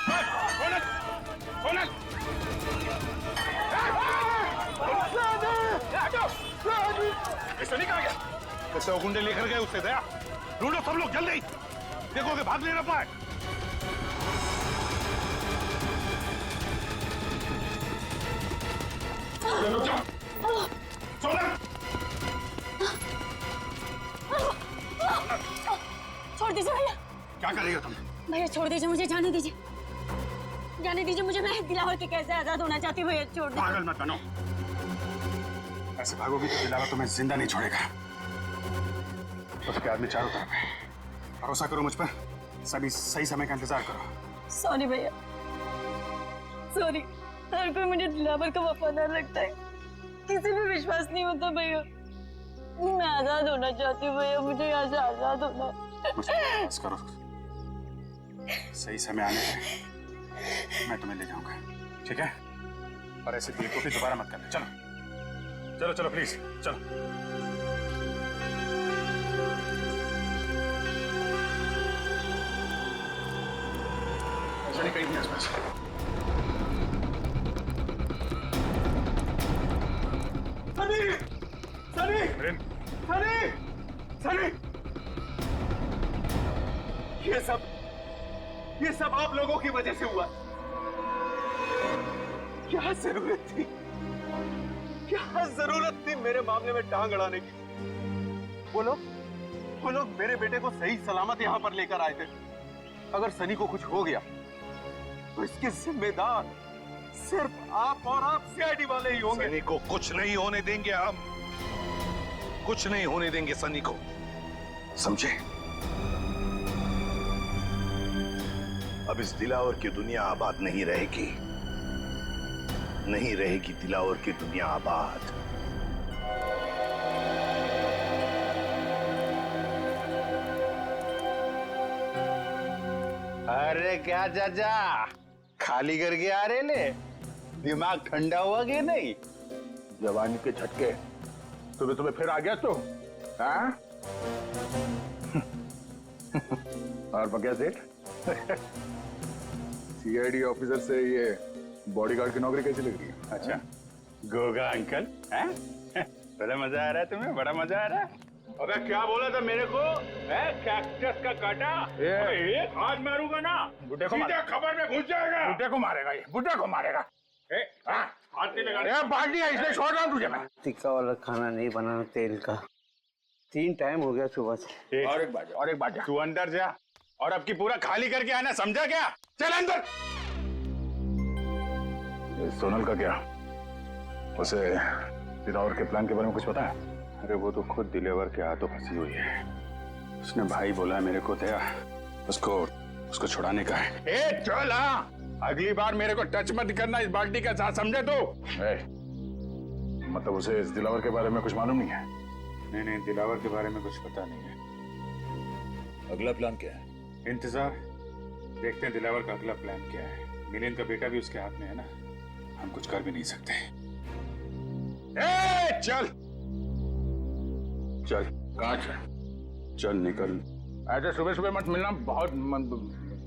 सोनल, सोनल, सनी कहाँ गया? कैसे वो गुंडे लेकर गए उससे दया? ढूंढो सब लोग जल्दी, देखो कि भाग नहीं ना पाए। सोनल, छोड़ दीजिए भैया। क्या करेगा तुम? भैया छोड़ दीजिए, मुझे जाने दीजिए, जाने दीजिए मुझे। मैं दिलावर के कैसे आजाद होना चाहती हूँ भैया, छोड़ दीजिए। पागल मत बनो, ऐसे भागोगी तो दिलावर तुम्हें जिंदा नहीं छोड़ेगा। उसके आदमी चारों तरफ है, भरोसा करो मुझ पर, सभी सही समय का इंतजार करो। सॉरी भैया, सॉरी। हर कोई मुझे दिलावर का वफादार लगता है, किसी पे विश्वास नहीं होता भैया। मैं आजाद होना चाहती हूँ भैया, मुझे यहाँ से आजाद होना है। मुझ पर बस करो, सही समय आने पे मैं तुम्हें ले जाऊंगा, ठीक है? और ऐसे बेवकूफी दोबारा मत करना। चलो चलो चलो प्लीज चलो। सनी कहीं नहीं आसपास। सनी, सनी, सनी, सनी, ये सब आप लोगों की वजह से हुआ। क्या जरूरत थी, क्या जरूरत थी मेरे मामले में टांग अड़ाने की? वो लोग मेरे बेटे को सही सलामत यहां पर लेकर आए थे। अगर सनी को कुछ हो गया तो इसके जिम्मेदार सिर्फ आप और आप सीआईडी वाले ही होंगे। सनी को कुछ नहीं होने देंगे हम, कुछ नहीं होने देंगे सनी को, समझे? अब इस दिलावर की दुनिया आबाद नहीं रहेगी, नहीं रहेगी दिलावर की दुनिया आबाद। अरे क्या चाचा, खाली करके आ रहे ले? दिमाग ठंडा हुआ कि नहीं? जवानी के झटके तुम्हें तुम्हें फिर आ गया तो? हाँ? और बगैर सेठ सीआईडी ऑफिसर से ये बॉडीगार्ड की नौकरी कैसी लग रही है? अच्छा, गोगा अंकल, हैं? बड़ा मजा आ रहा है तुम्हें? बड़ा मजा आ रहा है? अबे क्या बोला था मेरे को? कैक्टस का काटा? एक हाथ मारूंगा ना, बुड्ढे को सीधे खबर में घुस जाएगा। बुड्ढे को मारेगा ये, बुड्ढे को मारेगा। हाथ नहीं लगा। बाल्टी है, इसलिए छोड़ रहा हूँ तुझे मैं। टिक्का वाला खाना नहीं बनाना तेल का, 3 टाइम हो गया सुबह से। और एक बात तू अंदर जा और अब की पूरा खाली करके आना, समझा क्या? चल अंदर। सोनल का क्या? उसे दिलावर के प्लान के बारे में कुछ पता है? अरे वो तो खुद दिलावर के हाथों फंसी हुई है। उसने भाई बोला है मेरे को दया, उसको छुड़ाने का है। ए चल, हाँ, अगली बार मेरे को टच मत करना इस बाल्टी का साथ, समझे तो? मतलब उसे इस दिलावर के बारे में कुछ मालूम नहीं है? नहीं, दिलावर के बारे में कुछ पता नहीं है। अगला प्लान क्या है? इंतजार, देखते हैं दिलावर का अगला प्लान क्या है। मिलिंद का बेटा भी उसके हाथ में है ना, हम कुछ कर भी नहीं सकते। चल चल, कहाँ चल निकल। ऐसे सुबह सुबह मत मिलना, बहुत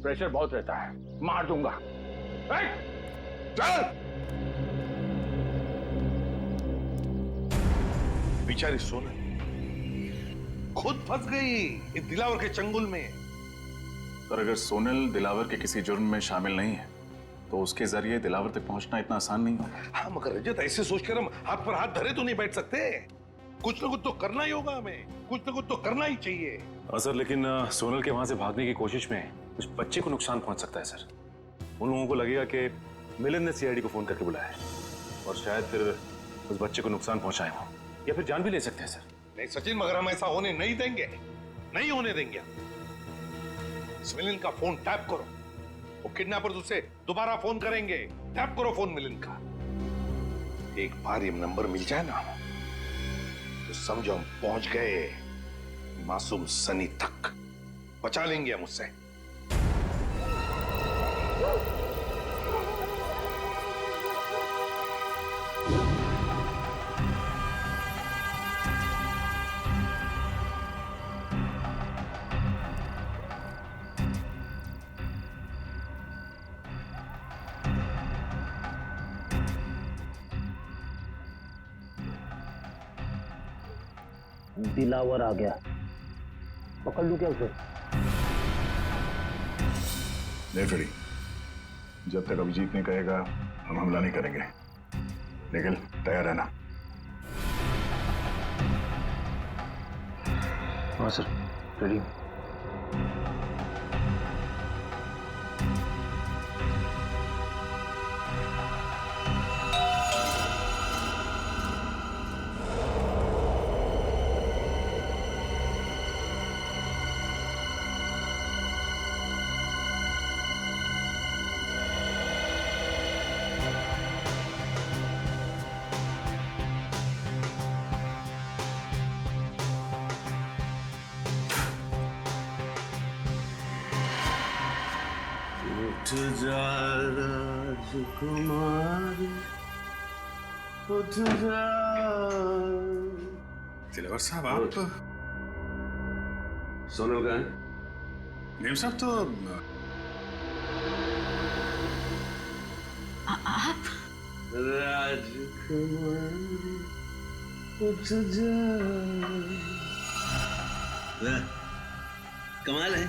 प्रेशर बहुत रहता है, मार दूंगा। चल। बेचारी सोनल खुद फंस गई इस दिलावर के चंगुल में। पर अगर सोनल दिलावर के किसी जुर्म में शामिल नहीं है तो उसके जरिए दिलावर तक पहुंचना इतना आसान नहीं होगा। हाँ मगर रजत, ऐसे सोचकर हम हाथ पर हाथ धरे तो नहीं बैठ सकते। कुछ ना कुछ तो करना ही होगा हमें, कुछ ना कुछ तो करना ही चाहिए। सर, लेकिन सोनल के वहां से भागने की कोशिश में उस बच्चे को नुकसान पहुंच सकता है सर। उन लोगों को लगेगा कि मिलिंद ने सीआईडी को फोन करके बुलाया है और शायद फिर उस बच्चे को नुकसान पहुंचाए हो या फिर जान भी ले सकते हैं सर। नहीं सचिन, मगर हम ऐसा होने नहीं देंगे, नहीं होने देंगे। मिलिंद का फोन टैप करो, वो किडनैपर्स उसे दोबारा फोन करेंगे। टैप करो फोन मिलिंद का। एक बार ये नंबर मिल जाए ना तो समझो हम पहुंच गए मासूम सनी तक, बचा लेंगे हम उससे। दिलावर आ गया, पकड़ लूं क्या उसे? नहीं फ्रेडी, जब तक अभिजीत नहीं कहेगा हम हमला नहीं करेंगे। निखिल तैयार है ना? हाँ सर, रेडी। उठ जा राजकुमारी, उठ जा। दिलावर साहब आप? सोनल का है? नेम साहब तो राजकुमारी उठ जा। कमाल है,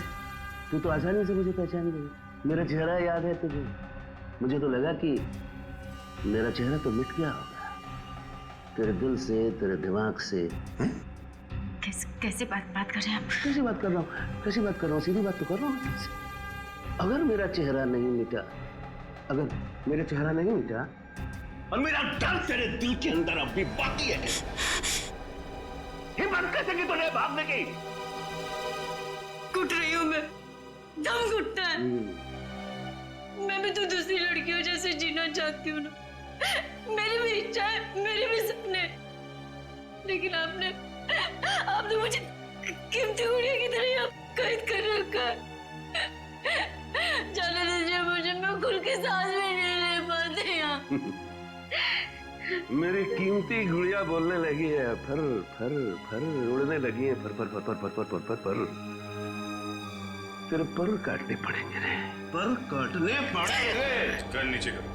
तू तो आसानी से मुझे पहचान गई। मेरा चेहरा याद है तुझे? मुझे तो लगा कि मेरा चेहरा तो मिट गया होगा तेरे दिल से, तेरे दिमाग से। कैसे बात कर रहे हैं आप? कैसी बात कर रहा हूँ? कैसी बात कर रहा हूँ? सीधी बात तो कर रहा हूँ। अगर मेरा चेहरा नहीं मिटा, अगर मेरा चेहरा नहीं मिटा और मेरा डर तेरे दिल के अंदर अब भी बाकी है, हिम्मत कैसे की तूने भागने की? घुट रही हूँ मैं, दम घुटता है। मैं भी तो दूसरी लड़कियों जैसे जीना चाहती हूँ ना। मेरी भी इच्छा है, मेरे भी सपने, लेकिन आपने मुझे कीमती गुड़िया की तरह कैद कर रखा है। जाने दीजिए मुझे, मैं खुल के सांस भी नहीं ले पाती यहाँ। मेरी कीमती गुड़िया बोलने लगी है, फर फर फर उड़ने लगी है, फर फर फर फर फर फर फर फर फर। तेरे पर काटने पड़ेंगे रे, पर काटने पड़ेंगे। कर नीचे करो।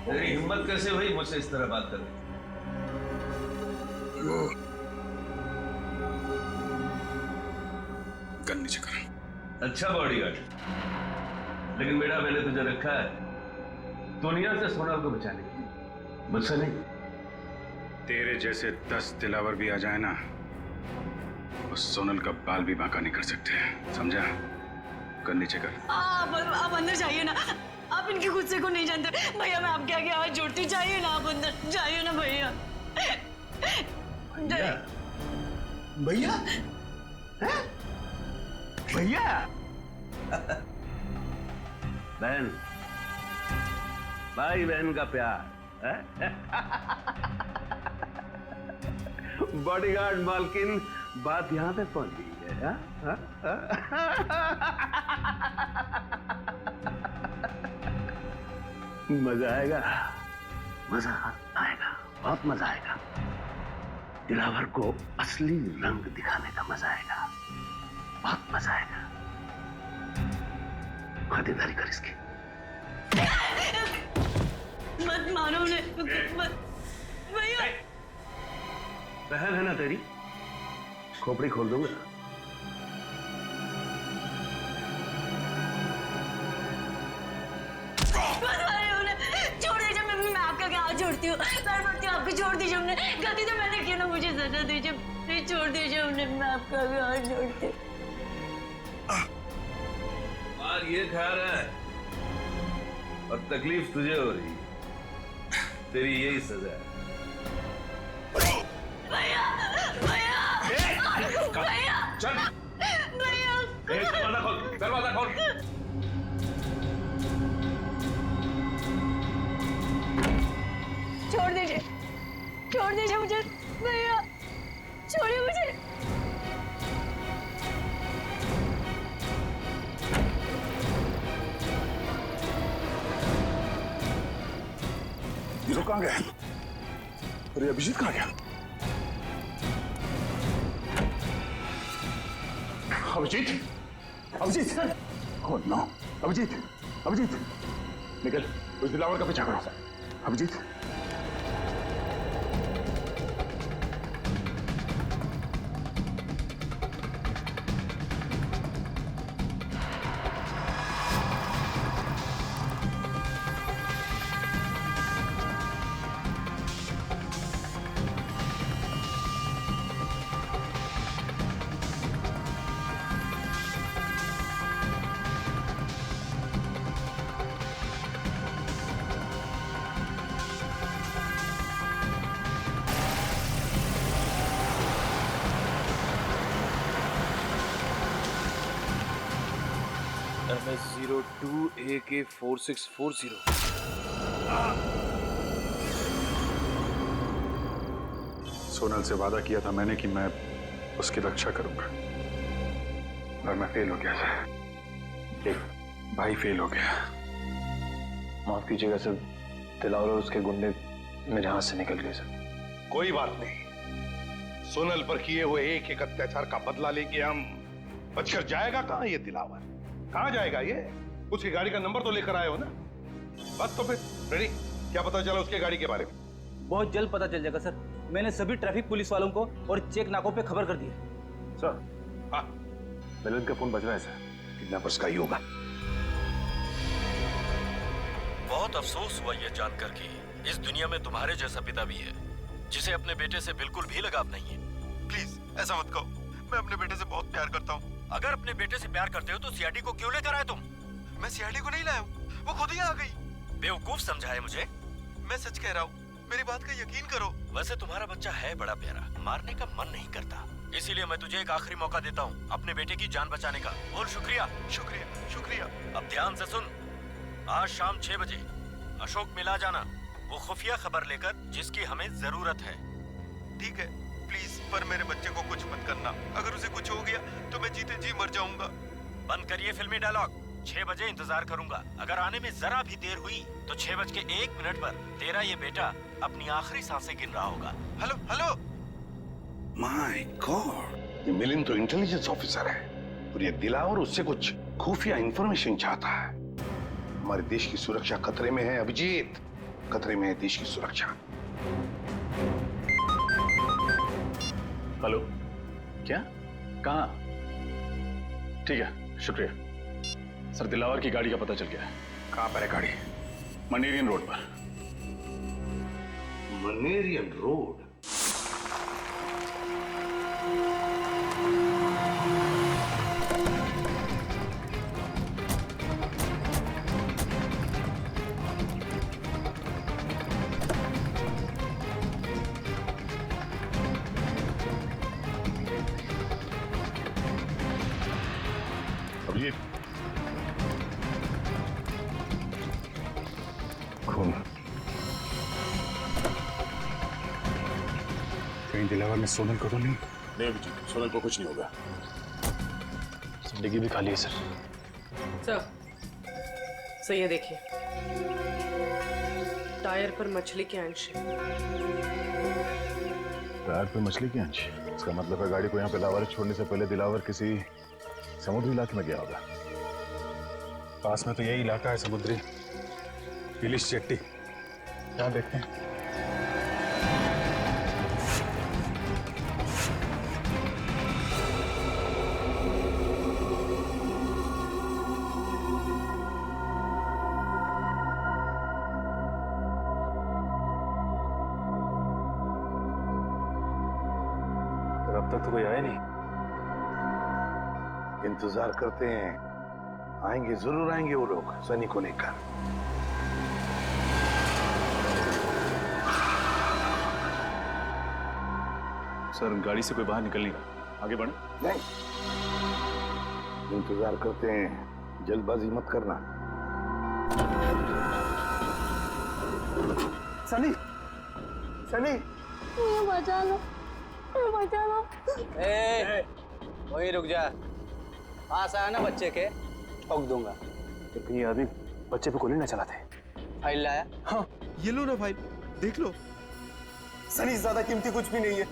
तेरी हिम्मत कैसे हुई मुझसे इस तरह बात करने? कर नीचे करो। अच्छा बॉडीगार्ड, लेकिन बेटा मैंने तुझे रखा है दुनिया से सोनल को बचाने के लिए, मुझसे नहीं। तेरे जैसे 10 दिलावर भी आ जाए ना, वो सोनल का बाल भी बांका नहीं कर सकते, समझा? कर नीचे कर। आप अंदर जाइए ना, आप इनके गुस्से को नहीं जानते भैया। मैं आपके आगे हाथ जोड़ती, जाइए ना आप अंदर, जाइए ना भैया। भैया? भैया? बहन, भाई बहन का प्यार। बॉडीगार्ड मालकिन, बात यहां तक पहुंच गई है। मजा आएगा, मजा आएगा, बहुत मजा आएगा। दिलावर को असली रंग दिखाने का मजा आएगा, बहुत मजा आएगा। खातिरदारी कर इसकी। मत मारो उन्हें, मत भैया। बहन है ना तेरी, खोपड़ी खोल दूंगा। छोड़ दीजिए, मैं आपका क्या हाथ जोड़ती हूँ, पैर पड़ती हूँ आपको, छोड़ दीजिए। हमने गलती तो मैंने की ना, मुझे सजा दीजिए, प्लीज छोड़ दीजिए उन्हें, मैं आपका भी हाथ जोड़ती हूँ। और ये खा रहा है और तकलीफ तुझे हो रही है, तेरी यही सजा है। भैया भैया भैया चल भैया, दरवाजा खोल, दरवाजा खोल। छोड़ दीजिए मुझे भैया, छोड़िए मुझे। ये लोग कहाँ गए? अरे अभिजीत कहाँ गया? अभिजीत, अभिजीत, oh no, अभिजीत, अभिजीत, निकल, उस दिलावर का पीछा करो। अभिजीत, MS02AK4640। सोनल से वादा किया था मैंने कि मैं उसकी रक्षा करूंगा, और मैं फेल हो गया सर। एक भाई फेल हो गया। माफ कीजिएगा सर, दिलावर और उसके गुंडे मेरे हाथ से निकल गए सर। कोई बात नहीं, सोनल पर किए हुए एक एक अत्याचार का बदला लेके हम बचकर जाएगा कहां ये दिलावर? कहां जाएगा ये? उसकी गाड़ी का नंबर तो लेकर आए हो ना? बस तो फिर रेडी। क्या पता चला उसके गाड़ी के बारे में? बहुत जल्द पता चल जाएगा सर। मैंने सभी ट्रैफिक पुलिस वालों को और चेक नाकों पे खबर कर दी है। सर, हाँ, मिलन का फोन बज रहा है सर। किडनैपर्स का ही होगा। बहुत अफसोस हुआ यह जानकर कि इस दुनिया में तुम्हारे जैसा पिता भी है जिसे अपने बेटे से बिल्कुल भी लगाव नहीं है। प्लीज ऐसा मत कहो, मैं अपने बेटे से बहुत प्यार करता हूँ। अगर अपने बेटे से प्यार करते हो तो सीआईडी को क्यों लेकर आए तुम? मैं सीआईडी को नहीं लाया हूँ, वो खुद ही आ गई। बेवकूफ समझा है मुझे? मैं सच कह रहा हूँ, मेरी बात का यकीन करो। वैसे तुम्हारा बच्चा है बड़ा प्यारा, मारने का मन नहीं करता, इसीलिए मैं तुझे एक आखिरी मौका देता हूँ अपने बेटे की जान बचाने का। बोल शुक्रिया। शुक्रिया शुक्रिया। अब ध्यान से सुन, आज शाम 6 बजे अशोक मिला जाना, वो खुफिया खबर लेकर जिसकी हमें जरूरत है। ठीक है, प्लीज, पर मेरे बच्चे को कुछ मत करना। अगर उसे कुछ हो गया तो मैं जीते जी मर जाऊंगा। बंद करिए फिल्मी डायलॉग। 6 बजे इंतजार करूंगा। अगर आने में जरा भी देर हुई तो 6:01 पर तेरा ये बेटा अपनी आखिरी सांसें गिन रहा होगा। Hello hello. माय गॉड, ये मिलिंद तो इंटेलिजेंस ऑफिसर है और ये दिलावर उससे कुछ खुफिया इंफॉर्मेशन चाहता है। हमारे देश की सुरक्षा खतरे में है अभिजीत, खतरे में है देश की सुरक्षा। हेलो, क्या? कहाँ? ठीक है, शुक्रिया सर। दिलावर की गाड़ी का पता चल गया है। कहां पर है गाड़ी? मनेरियन रोड पर। मनेरियन रोड? अभिजीत, खून। कहीं दिलावर ने सोनल को तो नहीं? नहीं अभिजीत, सोनल को कुछ नहीं होगा। डिग्गी भी खाली है सर। सर ये देखिए, टायर पर मछली के अंश है। टायर पे मछली के अंश? इसका मतलब है गाड़ी को यहाँ पे लावारिस छोड़ने से पहले दिलावर किसी समुद्री इलाके में गया होगा। पास में तो यही इलाका है समुद्री, पिलिश चट्टी। यहाँ देखते हैं। अब तक तो कोई आया नहीं। इंतजार करते हैं, आएंगे, जरूर आएंगे वो लोग सनी को लेकर। सर गाड़ी से कोई बाहर निकल नहीं रहा, आगे बढ़े। नहीं, इंतजार करते हैं, जल्दबाजी मत करना। सनी, सनी, मुझे बचा लो, बचा लो। वही रुक जा, पास आया ना बच्चे के, ठोक दूंगा। लेकिन ये आदमी बच्चे पे गोली ना चलाते। फाइल लाया? हाँ, ये लो ना फाइल, देख लो। सनी, ज्यादा कीमती कुछ भी नहीं है।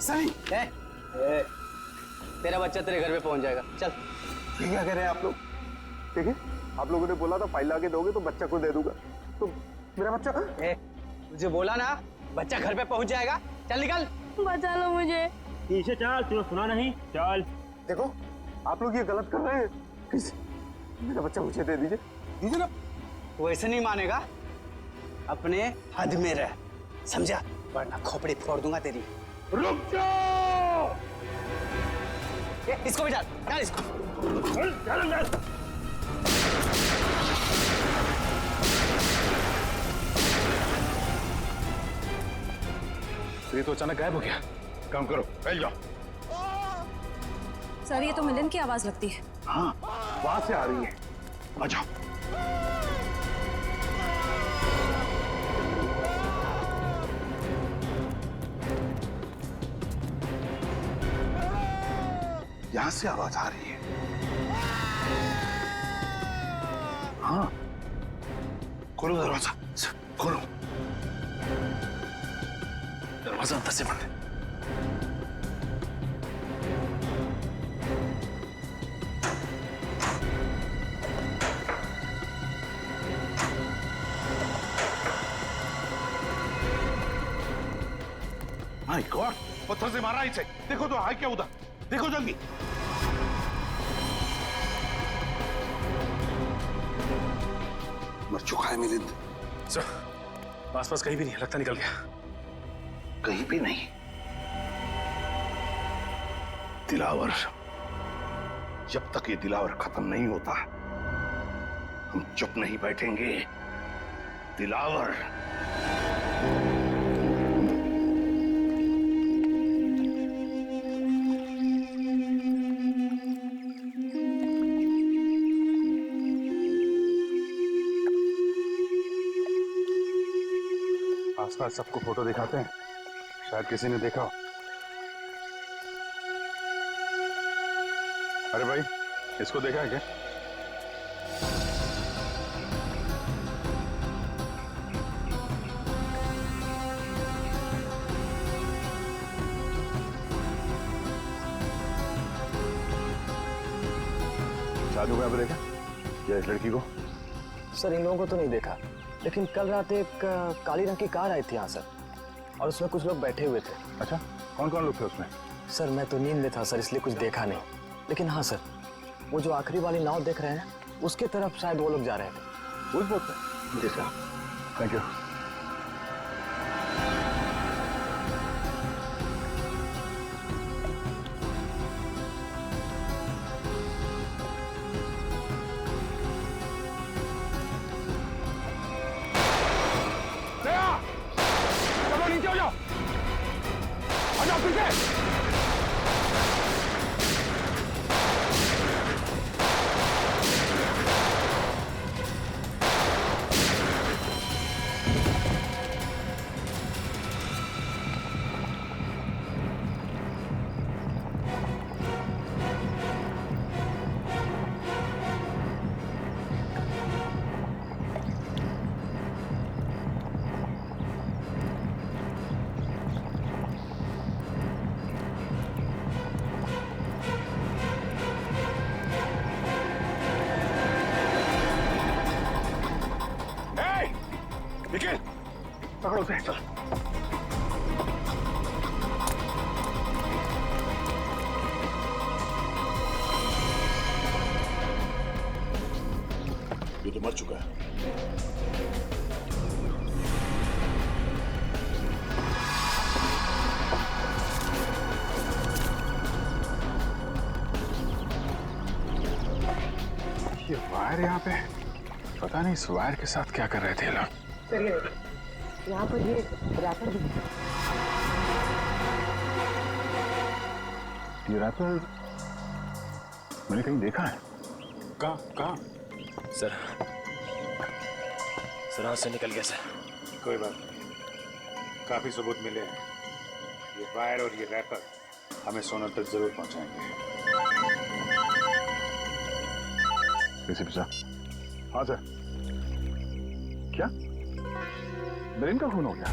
सनी, तेरा बच्चा तेरे घर पे पहुंच जाएगा। चल। ये क्या कह रहे हैं आप लोग? ठीक है, आप लोगों ने बोला था फाइल लाके दोगे तो बच्चा को दे दूंगा, तो मेरा बच्चा? तुझे बोला ना बच्चा घर पे पहुंच जाएगा। चल निकल। बचा लो मुझे। पीछे चल, तूने सुना नहीं? चल। देखो, आप लोग ये गलत कर रहे हैं। प्लीज, मेरा बच्चा मुझे दे दीजिए, दीजिए ना। वैसे नहीं मानेगा, अपने हद में रह, समझा? वरना खोपड़ी फोड़ दूंगा तेरी। रुक जाओ! इसको भी डाल, डाल इसको। ये तो अचानक गायब हो गया। काम करो, फैल जाओ। सर ये तो मिलन की आवाज लगती है। हाँ, वहां से आ रही है। आ जाओ। यहां से आवाज आ रही है। हाँ, खोलो दरवाजा, खोलो। दरवाजा अंदर से बंद है। माय गॉड, पत्थर से मारा इसे। देखो तो है क्या उधर, देखो जल्दी। मर चुका है मिलिंद। सर, आसपास कहीं भी नहीं, लगता निकल गया। कहीं भी नहीं। दिलावर, जब तक ये दिलावर खत्म नहीं होता हम चुप नहीं बैठेंगे। दिलावर। आसपास सबको फोटो दिखाते हैं, शायद किसी ने देखा हो। अरे भाई, इसको देखा है क्या? साधु को यहाँ पे देखा या इस लड़की को? सर, इन लोगों को तो नहीं देखा, लेकिन कल रात एक काली रंग की कार आई थी यहाँ सर, और उसमें कुछ लोग बैठे हुए थे। अच्छा, कौन कौन लोग थे उसमें? सर, मैं तो नींद में था सर, इसलिए कुछ देखा नहीं, लेकिन हाँ सर, वो जो आखिरी वाली नाव देख रहे हैं उसके तरफ शायद वो लोग जा रहे थे। उस बोट पे? जी सर। Thank you. नीचे हो जाओ, आ जाओ पीछे। निखिल, पकड़ो उसे। चल। ये तो मर चुका है। ये वायर यहाँ पे, पता नहीं इस वायर के साथ क्या कर रहे थे लोग। सर, ये यहाँ पर ये रैपर भी है। ये रैपर मैंने कहीं देखा है। कहाँ कहाँ? सर, हाथ से निकल गया सर। कोई बात नहीं, काफी सबूत मिले हैं। ये वायर और ये रैपर हमें सोनल तक जरूर पहुंचाएंगे। एसीपी साहब। हाँ सर। क्या मिलिंद का खून हो गया?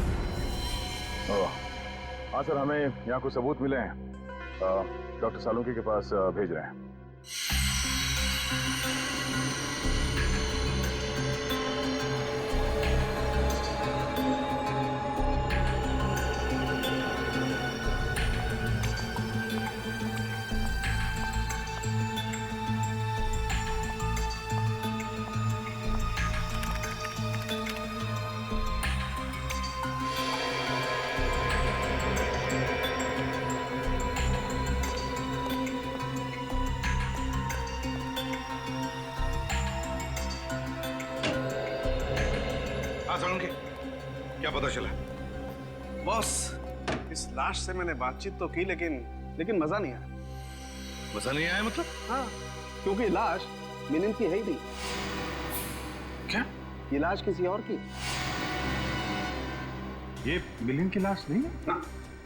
हाँ सर, हमें यहाँ कुछ सबूत मिले हैं, डॉक्टर सालुंकी के पास भेज रहे हैं। क्या पता चला? बॉस, इस लाश से मैंने बातचीत तो की, लेकिन मजा नहीं आया। मजा नहीं आया मतलब? हाँ, क्योंकि लाश मिलिंद की है ही नहीं। क्या? ये लाश किसी और की? ये मिलिंद की लाश नहीं है ना?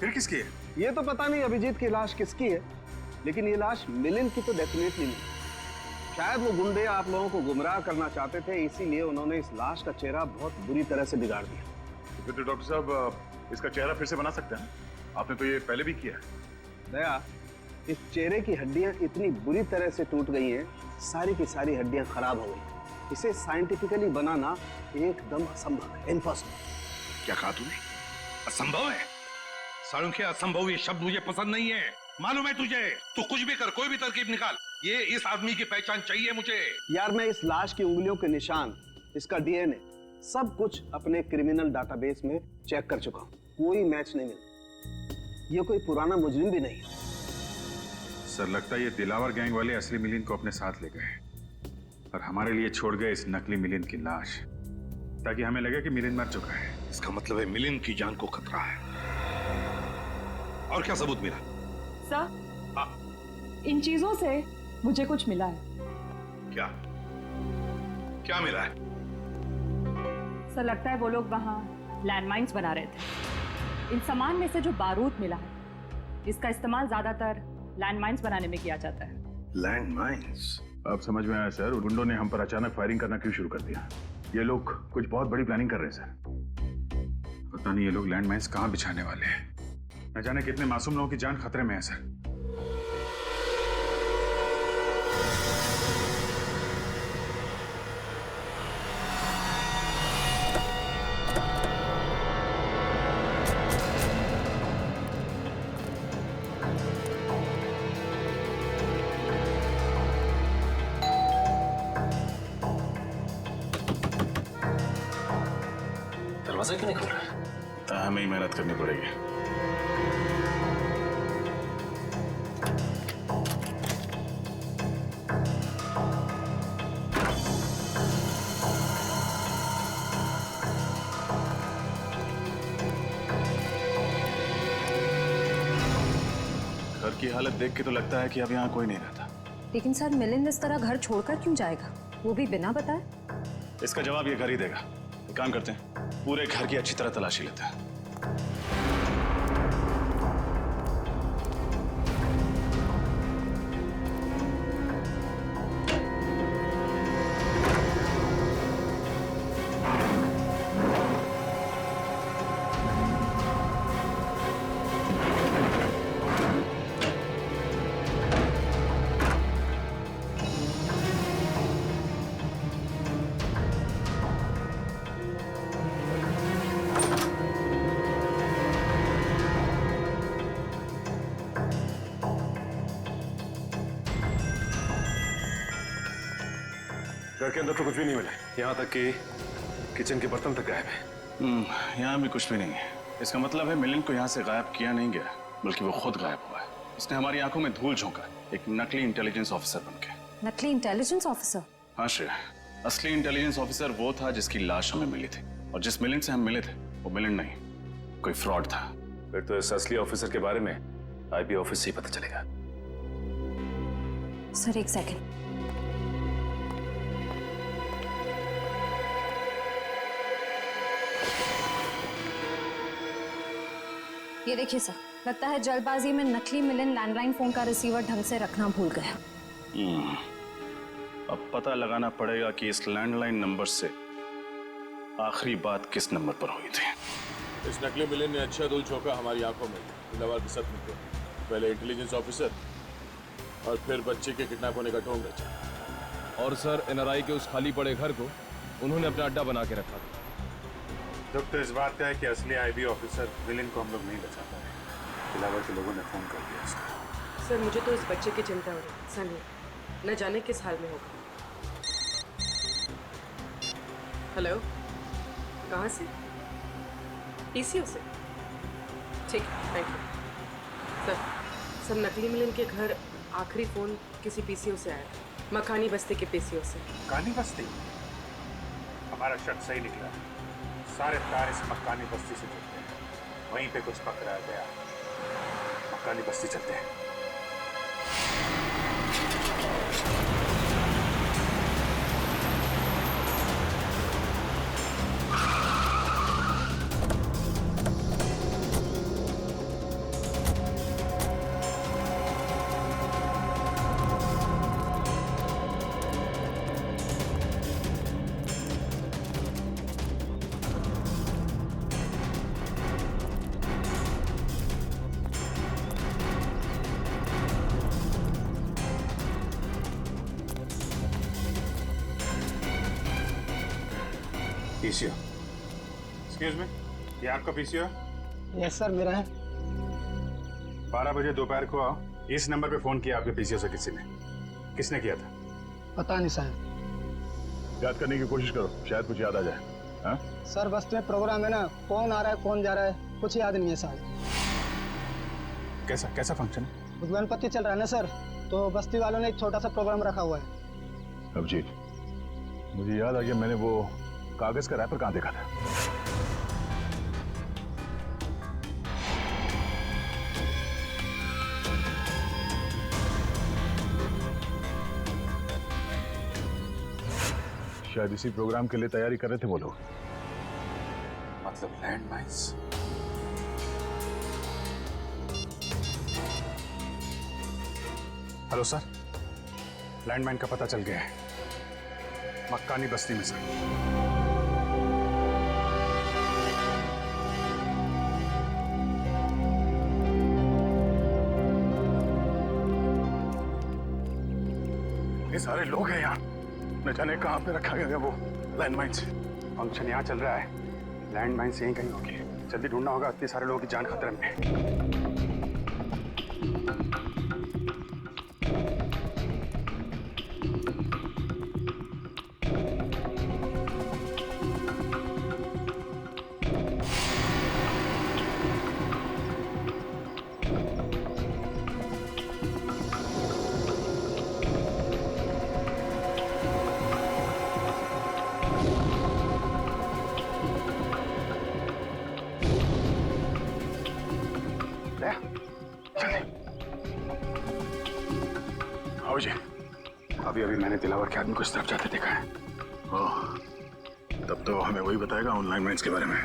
फिर किसकी है? ये तो पता नहीं अभिजीत की लाश किसकी है, लेकिन ये लाश मिलिंद की तो डेफिनेटली नहीं। शायद वो गुंडे आप लोगों को गुमराह करना चाहते थे, इसीलिए उन्होंने इस लाश का चेहरा बहुत बुरी तरह से बिगाड़ दिया। तो फिर डॉक्टर साहब इसका चेहरा फिर से बना सकते हैं? आपने तो ये पहले भी किया है। दया, इस चेहरे की हड्डियां इतनी बुरी तरह से टूट गई हैं, सारी की सारी हड्डियां खराब हो गई। इसे साइंटिफिकली बनाना एकदम असंभव है, इम्पॉसिबल। क्या कहा तूने? असंभव है? सालुंखे, असंभव ये शब्द मुझे पसंद नहीं है। मालूम है तुझे? तू कुछ भी कर, कोई भी तरकीब निकाल, ये इस आदमी की पहचान चाहिए मुझे। यार मैं इस लाश की उंगलियों के निशान, इसका डीएनए, सब कुछ अपने क्रिमिनल डाटाबेस में चेक कर चुका हूं, कोई मैच नहीं मिला। ये कोई पुराना मुजरिम भी नहीं। सर लगता है ये दिलावर गैंग वाले असली मिलिंद को अपने साथ ले गए और हमारे लिए छोड़ गए इस नकली मिलिंद की लाश, ताकि हमें लगे कि मिलिंद मर चुका है। इसका मतलब है मिलिंद की जान को खतरा है। और क्या सबूत मिला? सर, इन चीजों से मुझे कुछ मिला है। क्या? क्या मिला है? सर लगता है वो लोग वहाँ लैंडमाइंस बना रहे थे। इन सामान में से जो बारूद मिला है, इसका इस्तेमाल ज्यादातर लैंडमाइंस बनाने में किया जाता है। लैंडमाइंस? अब समझ में आया सर, गुंडों ने हम पर अचानक फायरिंग करना क्यों शुरू कर दिया। ये लोग कुछ बहुत बड़ी प्लानिंग कर रहे हैं सर। पता नहीं ये लोग लैंडमाइंस कहाँ बिछाने वाले हैं। न जाने कितने मासूम लोगों की जान खतरे में है सर। दरवाजा क्यों नहीं खुल रहा है? हमें ही मेहनत करनी पड़ेगी। घर की हालत देख के तो लगता है कि अब यहाँ कोई नहीं रहता। लेकिन सर मिलिंद इस तरह घर छोड़कर क्यों जाएगा, वो भी बिना बताए? इसका जवाब ये घर ही देगा। एक काम करते हैं, पूरे घर की अच्छी तरह तलाशी लेते हैं। घर के अंदर तो कुछ भी नहीं मिला, यहाँ तक कि किचन के बर्तन तक गायब है। यहाँ भी कुछ भी नहीं है। इसका मतलब है मिलिंद को यहाँ से गायब किया नहीं गया, बल्कि वो खुद गायब हुआ है। उसने हमारी आंखों में धूल झोंका, एक नकली इंटेलिजेंस ऑफिसर बनके। नकली इंटेलिजेंस ऑफिसर? हाँ श्रेया, असली इंटेलिजेंस ऑफिसर वो था जिसकी लाश हमें मिली थी, और जिस मिलिंद से हम मिले थे वो मिलिंद नहीं, कोई फ्रॉड था। फिर तो इस असली ऑफिसर के बारे में आईबी ऑफिस से ही पता चलेगा। सर एक सेकंड। ये देखिए सर, लगता है जल्दबाजी में नकली मिलिंद लैंडलाइन फोन का रिसीवर ढंग से रखना भूल गया। अब पता लगाना पड़ेगा कि इस लैंडलाइन नंबर से आखिरी बात किस नंबर पर हुई थी। इस नकली मिलिंद ने अच्छा धूल झोंका हमारी आंखों में, दिलावर के सदमे को। पहले इंटेलिजेंस ऑफिसर और फिर बच्चे के किडनैप होने का ढोंग रचा। और सर एनआरआई के उस खाली पड़े घर को उन्होंने अपना अड्डा बना के रखा था। दुख तो इस बात का है कि असली आईबी ऑफिसर मिलिंद को हम लोग नहीं बचा पाए। दिलावर के लोगों ने फोन कर दिया उसको। सर मुझे तो इस बच्चे की चिंता हो रही, सनी न जाने किस हाल में होगा। हेलो, कहाँ से? पीसीओ से? ठीक है, थैंक यू। सर नकली मिलिंद के घर आखिरी फोन किसी पीसीओ से आया था, मकानी बस्ती के पीसीओ से। मकानी बस्ती? हमारा शक सही निकला। सारे तार इस मकानी बस्ती से जुड़ते हैं, वहीं पे कुछ पकड़ा गया। मकानी बस्ती चलते हैं। पीसीओ। एक्सक्यूज मी, ये आपका पीसीओ है? यस सर, मेरा है। 12 बजे दोपहर को इस नंबर पे फोन किया आपके पीसीओ से किसी ने? किसने किया था? पता नहीं साहब। याद करने की कोशिश करो, शायद कुछ याद आ जाए। हाँ? सर बस्ती में प्रोग्राम है ना, कौन आ रहा है कौन जा रहा है कुछ याद नहीं है साहब। कैसा कैसा फंक्शन है? गणपति चल रहा है ना सर, तो बस्ती वालों ने एक छोटा सा प्रोग्राम रखा हुआ है। अभिजीत, मुझे याद आ गया, मैंने वो कागज का रैपर कहाँ देखा था? शायद इसी प्रोग्राम के लिए तैयारी कर रहे थे वो लोग। मतलब land mines. Hello sir, landmine का पता चल गया है, मक्कानी बस्ती में सर। ये सारे लोग हैं यहाँ, न जाने कहाँ पे रखा गया है वो लैंडमाइन। फंक्शन यहाँ चल रहा है, लैंडमाइन यहीं कहीं होगी, जल्दी ढूंढना होगा, इतने सारे लोगों की जान खतरे में है। जी, अभी मैंने दिलावर के आदमी को इस तरफ जाते देखा है। ओह, तब तो हमें वही बताएगा ऑनलाइन माइंस के बारे में।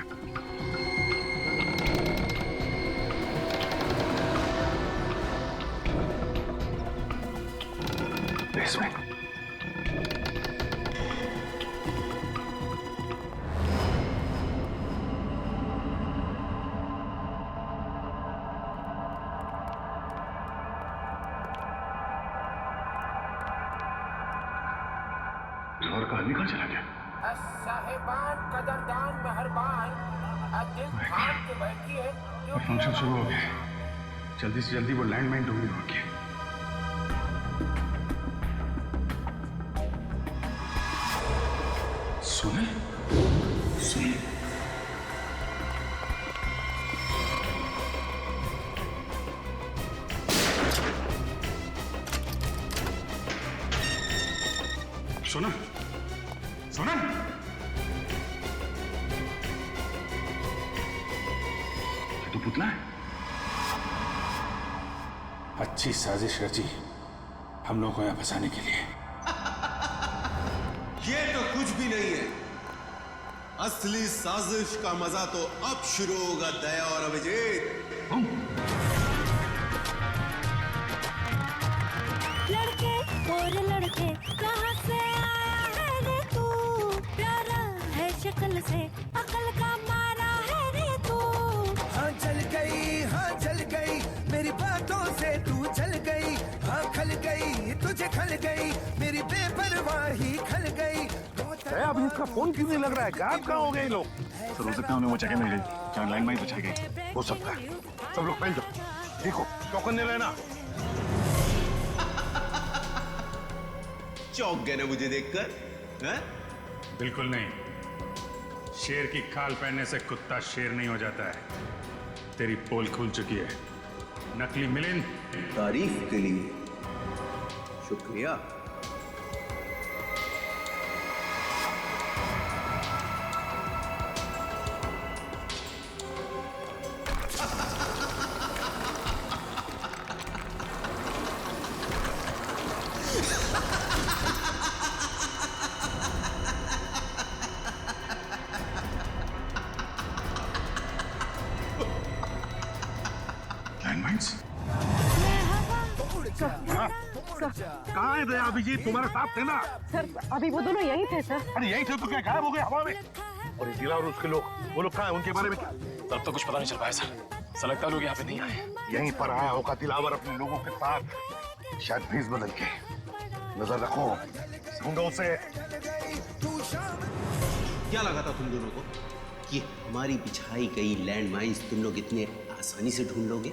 बेसमेंट। और का आदमी कहाँ चला गया? साहिबान कदरदान मेहरबान दिल थाम के बैठिए। फंक्शन शुरू हो गया, जल्दी से जल्दी वो लैंडमाइन ढूंढनी होगी। सुने सुने सुना सुना तो पुतला है। अच्छी साजिश रची हम लोगों को यहाँ फंसाने के लिए। ये तो कुछ भी नहीं है, असली साजिश का मजा तो अब शुरू होगा दया और अभिजीत। लड़के और लड़के कहाँ से आया है रे तू, प्यारा है शक्ल से अकल का मारा है रे तू। हाँ जल गई मेरी बातों से तू जल गई। हाँ खल गई तुझे खल गई मेरी बेपरवाही खल गई। अभी इसका फोन क्यों नहीं लग रहा है? गायब कहाँ हो गए लोग? सर हो सकता है उन्हें वो जगह मिल गई जहाँ लैंडमाइन बचाई गई। हो सकता है। सब लोग फैल जाओ, देखो टोकन नहीं लेना। चौंक गए ना मुझे देखकर? हैं? बिल्कुल नहीं, शेर की खाल पहनने से कुत्ता शेर नहीं हो जाता है। तेरी पोल खुल चुकी है नकली मिलिंद। तारीफ के लिए शुक्रिया। कहाँ है दया अभिजीत? तुम्हारे साथ थे ना? सर अभी वो दोनों यही थे सर। अरे यही थे तो क्या गायब हो गए हवा में? और ये दिला और उसके लोग, वो लोग कहाँ हैं? उनके बारे में क्या? तब तो कुछ पता नहीं चल पाया सर। लगता है लोग यहाँ पे नहीं आए। यहीं पर आया होगा दिलावर अपने लोगों के साथ, शायद भेस बदल के। नजर रखो, ढूंढो उसे। क्या लगा था तुम दोनों को कि हमारी बिछाई गई लैंडमाइंस तुम लोग इतने आसानी से ढूंढ लोगे?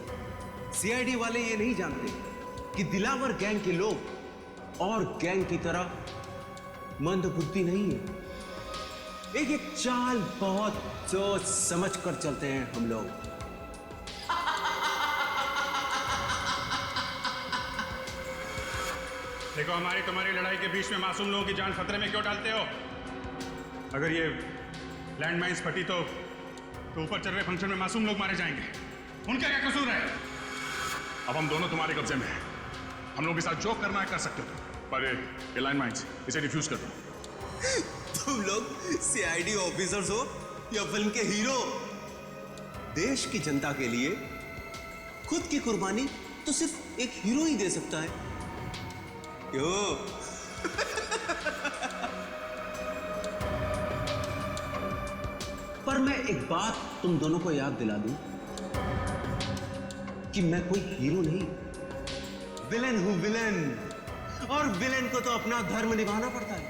सीआईडी वाले ये नहीं जानते कि दिलावर गैंग के लोग और गैंग की तरह मंदबुद्धि नहीं है। एक एक चाल बहुत सोच समझ कर चलते हैं हम लोग। देखो, हमारी तुम्हारी लड़ाई के बीच में मासूम लोगों की जान खतरे में क्यों डालते हो? अगर ये लैंडमाइंस फटी तो ऊपर चल रहे फंक्शन में मासूम लोग मारे जाएंगे। उनका क्या कसूर है? अब हम दोनों तुम्हारे कब्जे में हैं। हम लोगों के साथ जो करना है कर सकते हो, पर ये लैंडमाइंस इसे डिफ्यूज कर दो। तुम लोग सीआईडी ऑफिसर्स हो या फिल्म के हीरो? देश की जनता के लिए खुद की कुर्बानी तो सिर्फ एक हीरो ही दे सकता है। क्यों? पर मैं एक बात तुम दोनों को याद दिला दूं कि मैं कोई हीरो नहीं, विलेन हूं, विलेन। और विलेन को तो अपना धर्म निभाना पड़ता है।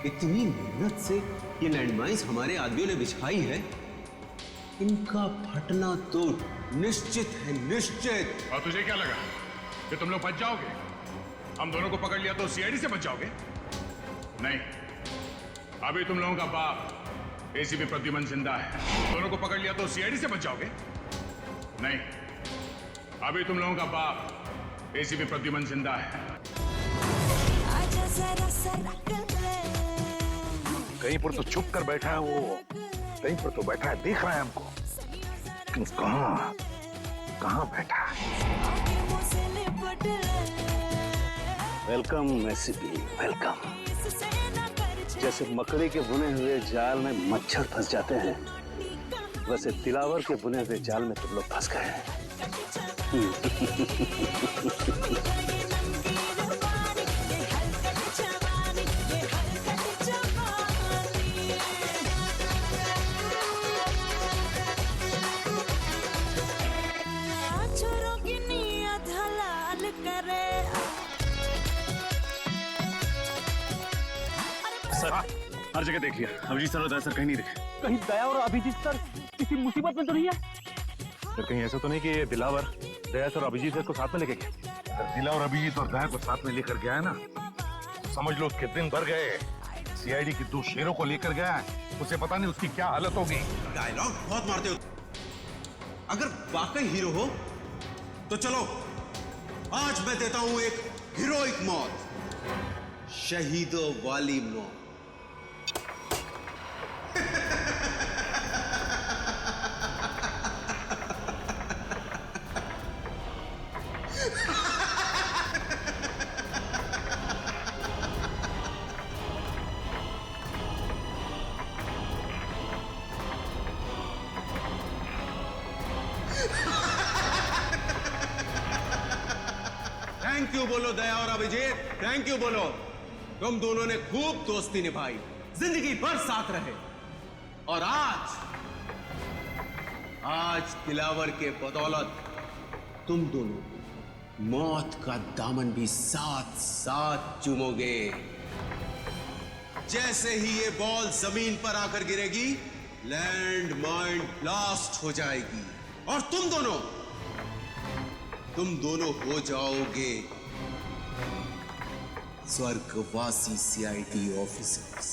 इतनी मेहनत से ये लैंडमाइंस हमारे आदमियों ने बिछाई है, इनका फटना तो निश्चित है, निश्चित। और तुझे क्या लगा कि तुम लोग बच जाओगे? हम दोनों को पकड़ लिया तो सीआईडी से बच जाओगे? नहीं, अभी तुम लोगों का बाप एसीपी प्रद्युमन जिंदा है। दोनों को पकड़ लिया तो सीआईडी से बच जाओगे? नहीं, अभी तुम लोगों का बाप एसीपी प्रद्युमन जिंदा है। कहीं पर तो छुप कर बैठा है वो, कहीं पर तो बैठा है, देख रहा है हमको, लेकिन कहाँ बैठा है? Welcome ACP, welcome. जैसे मकड़ी के बुने हुए जाल में मच्छर फंस जाते हैं, वैसे दिलावर के बुने हुए जाल में तुम लोग फंस गए हैं। सर, हर जगह देख लिया, अभिजीत सर और दया सर कहीं नहीं दिखे। कहीं दया और अभिजीत सर किसी मुसीबत में तो नहीं है? सर कहीं ऐसा तो नहीं कि ये दिलावर दया सर और अभिजीत सर को साथ में लेके गए? अगर दिला और अभिजीत और दया को साथ में लेकर गया है ना, तो समझ लो उसके दिन भर गए। सीआईडी की 2 शेरों को लेकर गया है, उसे पता नहीं उसकी क्या हालत होगी। डायलॉग बहुत मारते हो। अगर वाकई हीरो हो तो चलो, आज मैं देता हूं एक हीरोइक मौत, शहीदों वाली मौत। थैंक यू बोलो दया और अभिजीत, थैंक यू बोलो। तुम दोनों ने खूब दोस्ती निभाई, जिंदगी भर साथ रहे, और आज दिलावर के बदौलत तुम दोनों मौत का दामन भी साथ साथ चूमोगे। जैसे ही ये बॉल जमीन पर आकर गिरेगी, लैंड माइन ब्लास्ट हो जाएगी और तुम दोनों हो जाओगे स्वर्गवासी सीआईडी ऑफिसर्स।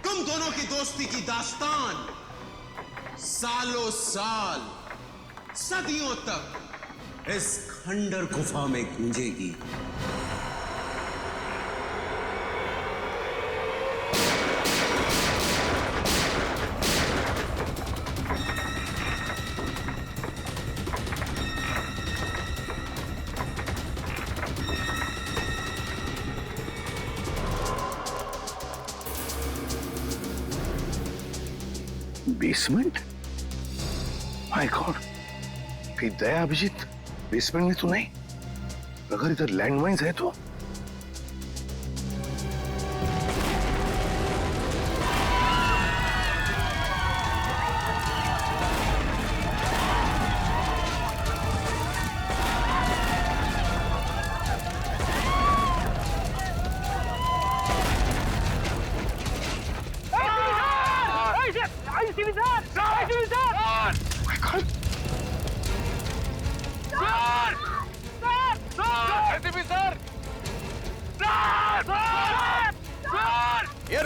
तुम दोनों की दोस्ती की दास्तान सालों साल, सदियों तक इस खंडर गुफा में गूंजेगी। बेसमेंट? माय गॉड, कहीं दया अभिजीत बेसमेंट में तो नहीं? अगर इधर लैंडमाइंस है तो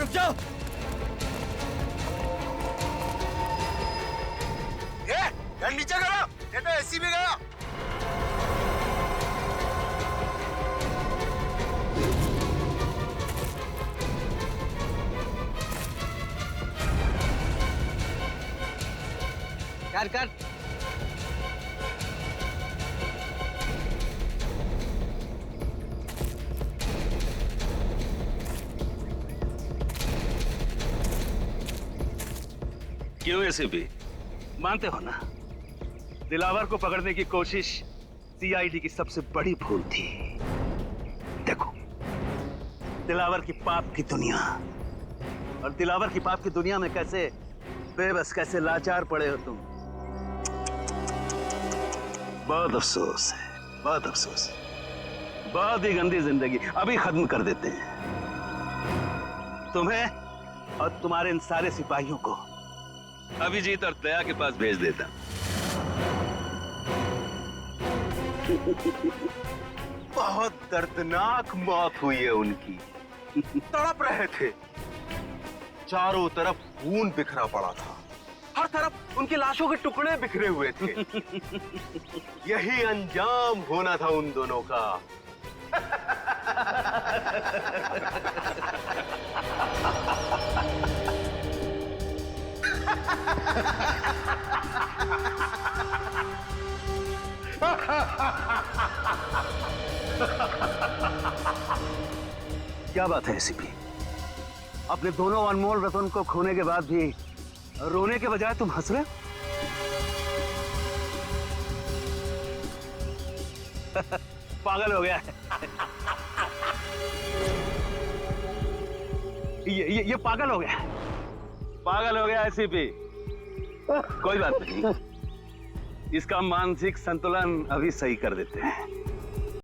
रुक जाओ। ये नीचे करो, ये तो एसी भी गया। कर क्यों एसीपी, मानते हो ना, दिलावर को पकड़ने की कोशिश सीआईडी की सबसे बड़ी भूल थी। देखो, दिलावर की पाप की दुनिया और दिलावर की पाप की दुनिया में कैसे बेबस, कैसे लाचार पड़े हो तुम। बहुत अफसोस है, बहुत अफसोस है। बहुत ही गंदी जिंदगी अभी खत्म कर देते हैं। तुम्हें और तुम्हारे इन सारे सिपाहियों को अभिजीत और दया के पास भेज देता। बहुत दर्दनाक मौत हुई है उनकी। तड़प रहे थे, चारों तरफ खून बिखरा पड़ा था, हर तरफ उनकी लाशों के टुकड़े बिखरे हुए थे। यही अंजाम होना था उन दोनों का। क्या बात है एसीपी, अपने दोनों अनमोल रतन को खोने के बाद भी रोने के बजाय तुम हंस रहे हो? पागल हो गया है। ये पागल हो गया, पागल हो गया एसीपी। कोई बात नहीं, इसका मानसिक संतुलन अभी सही कर देते हैं।